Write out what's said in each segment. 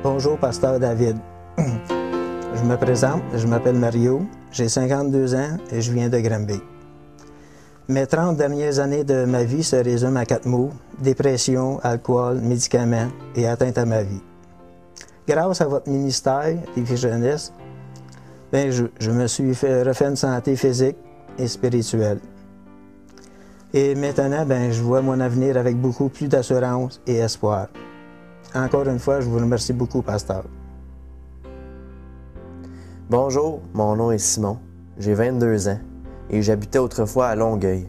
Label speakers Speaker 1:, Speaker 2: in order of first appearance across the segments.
Speaker 1: Bonjour, pasteur David. Je me présente, je m'appelle Mario, j'ai 52 ans et je viens de Granby. Mes 30 dernières années de ma vie se résument à 4 mots: dépression, alcool, médicaments et atteinte à ma vie. Grâce à votre ministère, Défi Jeunesse, je me suis refait une santé physique et spirituelle. Et maintenant, je vois mon avenir avec beaucoup plus d'assurance et espoir. Encore une fois, je vous remercie beaucoup, pasteur.
Speaker 2: Bonjour, mon nom est Simon, j'ai 22 ans et j'habitais autrefois à Longueuil.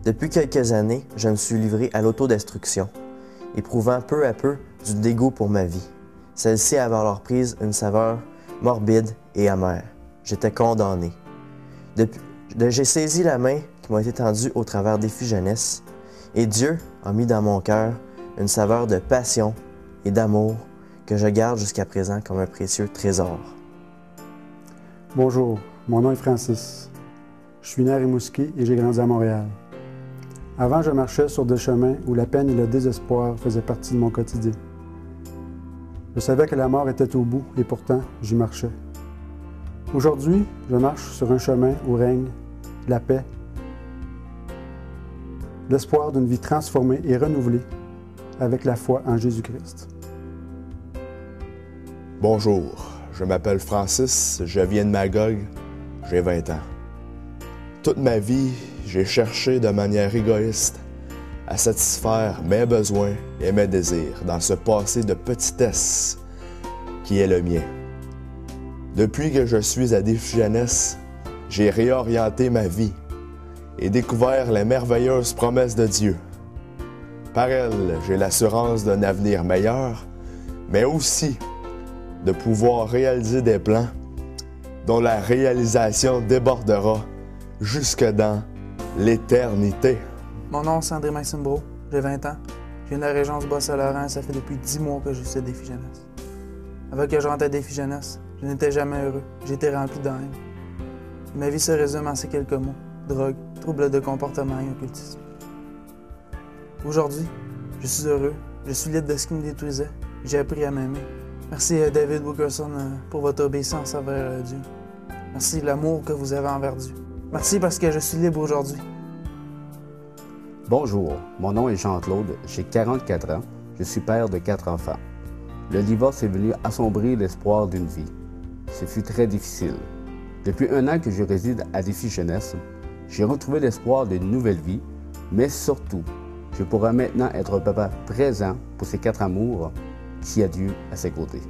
Speaker 2: Depuis quelques années, je me suis livré à l'autodestruction, éprouvant peu à peu du dégoût pour ma vie. Celle-ci avait alors prise une saveur morbide et amère. J'étais condamné. J'ai saisi la main qui m'a été tendue au travers Défi Jeunesse et Dieu a mis dans mon cœur une saveur de passion et d'amour que je garde jusqu'à présent comme un précieux trésor.
Speaker 3: Bonjour, mon nom est Francis. Je suis né à Rimouski et j'ai grandi à Montréal. Avant, je marchais sur des chemins où la peine et le désespoir faisaient partie de mon quotidien. Je savais que la mort était au bout et pourtant, j'y marchais. Aujourd'hui, je marche sur un chemin où règne la paix, l'espoir d'une vie transformée et renouvelée avec la foi en Jésus-Christ.
Speaker 4: Bonjour, je m'appelle Francis, je viens de Magog, j'ai 20 ans. Toute ma vie, j'ai cherché de manière égoïste à satisfaire mes besoins et mes désirs dans ce passé de petitesse qui est le mien. Depuis que je suis à Défi Jeunesse, j'ai réorienté ma vie et découvert les merveilleuses promesses de Dieu. Par elles, j'ai l'assurance d'un avenir meilleur, mais aussi de pouvoir réaliser des plans dont la réalisation débordera jusque dans l'éternité.
Speaker 5: Mon nom c'est André-Maxime Brault, j'ai 20 ans. Je viens de la région du Bas-Saint-Laurent, ça fait depuis 10 mois que je suis à Défi Jeunesse. Avant que je rentre à Défi Jeunesse, je n'étais jamais heureux, j'étais rempli de haine. Ma vie se résume en ces quelques mots: drogue, troubles de comportement et occultisme. Aujourd'hui, je suis heureux, je suis libre de ce qui me détruisait, j'ai appris à m'aimer. Merci David Wilkerson pour votre obéissance envers Dieu. Merci de l'amour que vous avez envers Dieu. Merci parce que je suis libre aujourd'hui.
Speaker 6: Bonjour, mon nom est Jean-Claude, j'ai 44 ans, je suis père de 4 enfants. Le divorce est venu assombrir l'espoir d'une vie. Ce fut très difficile. Depuis 1 an que je réside à Défi Jeunesse, j'ai retrouvé l'espoir d'une nouvelle vie, mais surtout, je pourrai maintenant être un papa présent pour ses 4 amours qui a Dieu à ses côtés.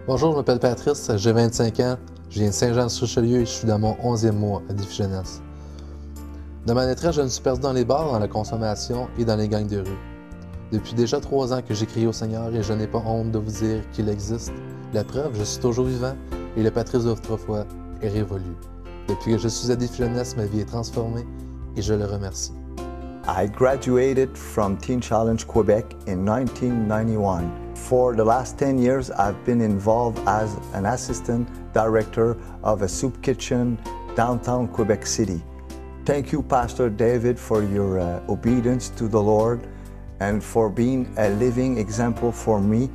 Speaker 7: Bonjour, je m'appelle Patrice, j'ai 25 ans, je viens de Saint-Jean-sur-Richelieu et je suis dans mon 11e mois à Défi Jeunesse. Dans ma détresse, je me suis perdu dans les bars, dans la consommation et dans les gangs de rue. Depuis déjà 3 ans que j'ai crié au Seigneur et je n'ai pas honte de vous dire qu'il existe. La preuve, je suis toujours vivant et le Patrice d'autrefois est révolu. Depuis que je suis à Défi Jeunesse, ma vie est transformée et je le remercie.
Speaker 8: I graduated from Teen Challenge Quebec in 1991. For the last 10 years, I've been involved as an assistant director of a soup kitchen downtown Quebec City. Thank you, Pastor David, for your obedience to the Lord and for being a living example for me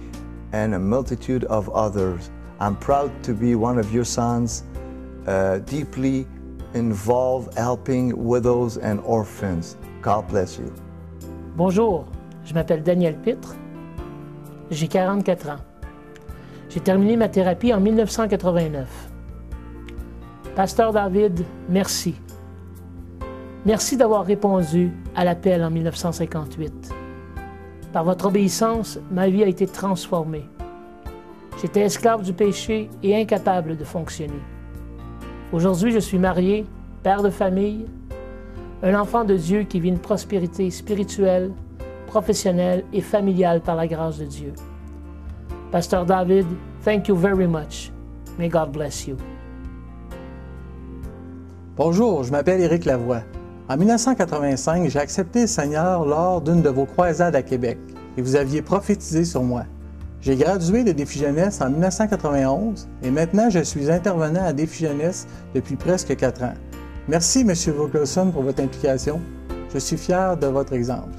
Speaker 8: and a multitude of others. I'm proud to be one of your sons, deeply involved helping widows and orphans. God bless you.
Speaker 9: Bonjour, je m'appelle Daniel Pitre, j'ai 44 ans. J'ai terminé ma thérapie en 1989. Pasteur David, merci. Merci d'avoir répondu à l'appel en 1958. Par votre obéissance, ma vie a été transformée. J'étais esclave du péché et incapable de fonctionner. Aujourd'hui, je suis marié, père de famille, un enfant de Dieu qui vit une prospérité spirituelle, professionnelle et familiale par la grâce de Dieu. Pasteur David, thank you very much. May God bless you.
Speaker 10: Bonjour, je m'appelle Éric Lavoie. En 1985, j'ai accepté le Seigneur lors d'une de vos croisades à Québec et vous aviez prophétisé sur moi. J'ai gradué de Défi Jeunesse en 1991 et maintenant je suis intervenant à Défi Jeunesse depuis presque 4 ans. Merci, M. Wilkerson, pour votre implication. Je suis fier de votre exemple.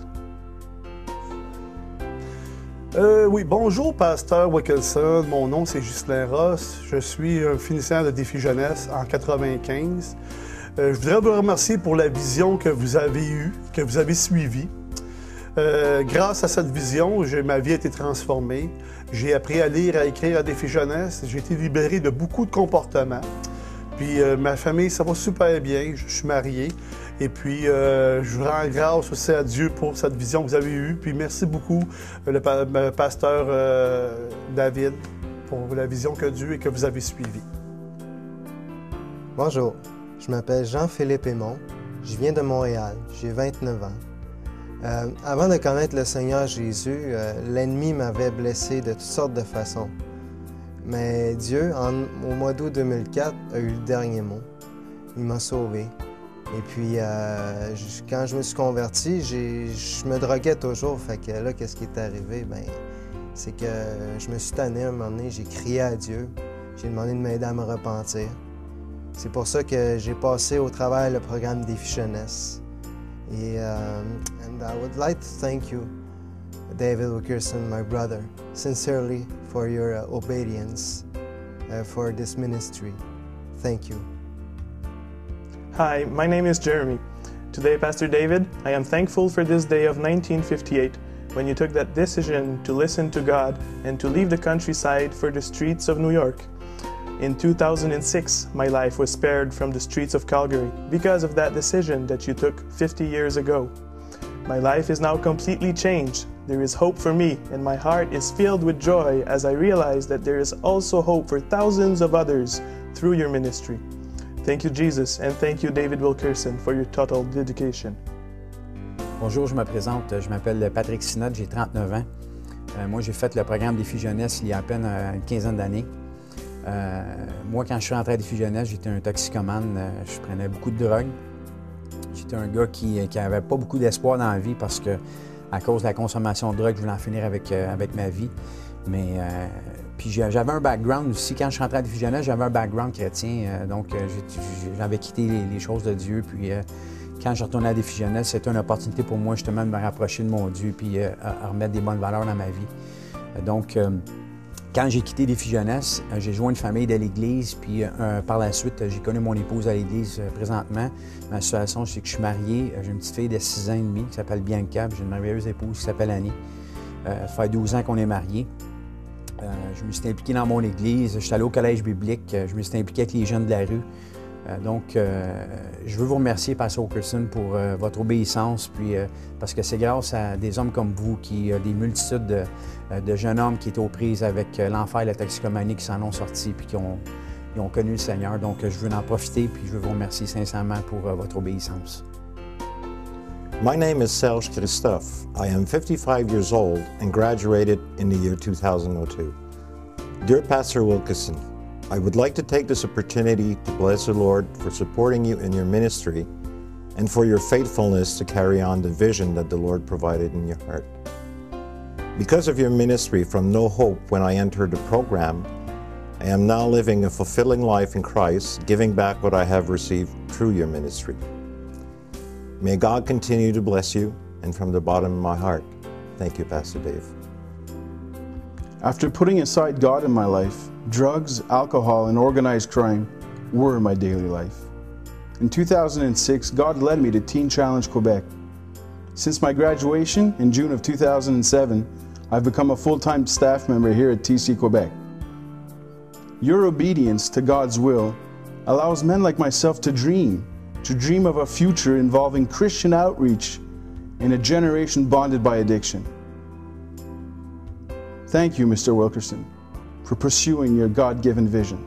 Speaker 11: Oui, bonjour, pasteur Wilkerson. Mon nom, c'est Ghislain Ross. Je suis un finissant de Défi Jeunesse en 95. Je voudrais vous remercier pour la vision que vous avez eue, que vous avez suivie. Grâce à cette vision, ma vie a été transformée. J'ai appris à lire, à écrire à Défi Jeunesse. J'ai été libéré de beaucoup de comportements. Puis ma famille, ça va super bien. Je suis marié. Et puis, je rends grâce aussi à Dieu pour cette vision que vous avez eue. Puis merci beaucoup, le pasteur David, pour la vision que Dieu et que vous avez suivie.
Speaker 12: Bonjour, je m'appelle Jean-Philippe Aymon. Je viens de Montréal. J'ai 29 ans. Avant de connaître le Seigneur Jésus, l'ennemi m'avait blessé de toutes sortes de façons. Mais Dieu, au mois d'août 2004, a eu le dernier mot. Il m'a sauvé. Et puis, quand je me suis converti, je me droguais toujours. Fait que là, qu'est-ce qui est arrivé? Ben, c'est que je me suis tanné un moment donné, j'ai crié à Dieu. J'ai demandé de m'aider à me repentir. C'est pour ça que j'ai passé au travers le programme Défi Jeunesse. Et and I would like to thank you, David Wilkerson, my brother, sincerely for your obedience for this ministry. Thank you.
Speaker 13: Hi, my name is Jeremy. Today, Pastor David, I am thankful for this day of 1958 when you took that decision to listen to God and to leave the countryside for the streets of New York. In 2006, my life was spared from the streets of Calgary because of that decision that you took 50 years ago. My life is now completely changed. There is hope for me, and my heart is filled with joy as I realize that there is also hope for thousands of others through your ministry. Thank you, Jesus, and thank you, David Wilkerson, for your total dedication.
Speaker 14: Bonjour, je me présente. Je m'appelle Patrick Sinot, j'ai 39 ans. Moi, j'ai fait le programme Défi Jeunesse il y a à peine une quinzaine d'années. Moi, quand je suis rentré à Défi Jeunesse, j'étais un toxicomane. Je prenais beaucoup de drogue. J'étais un gars qui n'avait pas beaucoup d'espoir dans la vie parce que, à cause de la consommation de drogue, je voulais en finir avec ma vie. Mais puis j'avais un background aussi. Quand je suis rentré à Défi Jeunesse, j'avais un background chrétien. Donc, j'avais quitté les choses de Dieu. Puis quand je retournais à Défi Jeunesse, c'était une opportunité pour moi justement de me rapprocher de mon Dieu puis à remettre des bonnes valeurs dans ma vie. Donc, quand j'ai quitté Défi Jeunesse, j'ai joint une famille de l'Église, puis par la suite, j'ai connu mon épouse à l'Église présentement. Ma situation, c'est que je suis marié, j'ai une petite fille de 6 ans et demi qui s'appelle Bianca, puis j'ai une merveilleuse épouse qui s'appelle Annie. Ça fait 12 ans qu'on est mariés. Je me suis impliqué dans mon Église, je suis allé au collège biblique, je me suis impliqué avec les jeunes de la rue. Donc, je veux vous remercier, Pasteur Wilkerson, pour votre obéissance, puis parce que c'est grâce à des hommes comme vous, des multitudes de jeunes hommes qui étaient aux prises avec l'enfer et la toxicomanie, qui s'en ont sortis, puis qui ont connu le Seigneur. Donc, je veux en profiter, puis je veux vous remercier sincèrement pour votre obéissance.
Speaker 15: My name is Serge Christophe. I am 55 years old and graduated in the year 2002. Dear Pastor Wilkerson, I would like to take this opportunity to bless the Lord for supporting you in your ministry and for your faithfulness to carry on the vision that the Lord provided in your heart. Because of your ministry from no hope when I entered the program, I am now living a fulfilling life in Christ, giving back what I have received through your ministry. May God continue to bless you, and from the bottom of my heart, thank you, Pastor Dave.
Speaker 16: After putting aside God in my life, drugs, alcohol, and organized crime were my daily life. In 2006, God led me to Teen Challenge Quebec. Since my graduation in June of 2007, I've become a full-time staff member here at TC Quebec. Your obedience to God's will allows men like myself to dream of a future involving Christian outreach in a generation bonded by addiction. Thank you, Mr. Wilkerson, for pursuing your God-given vision.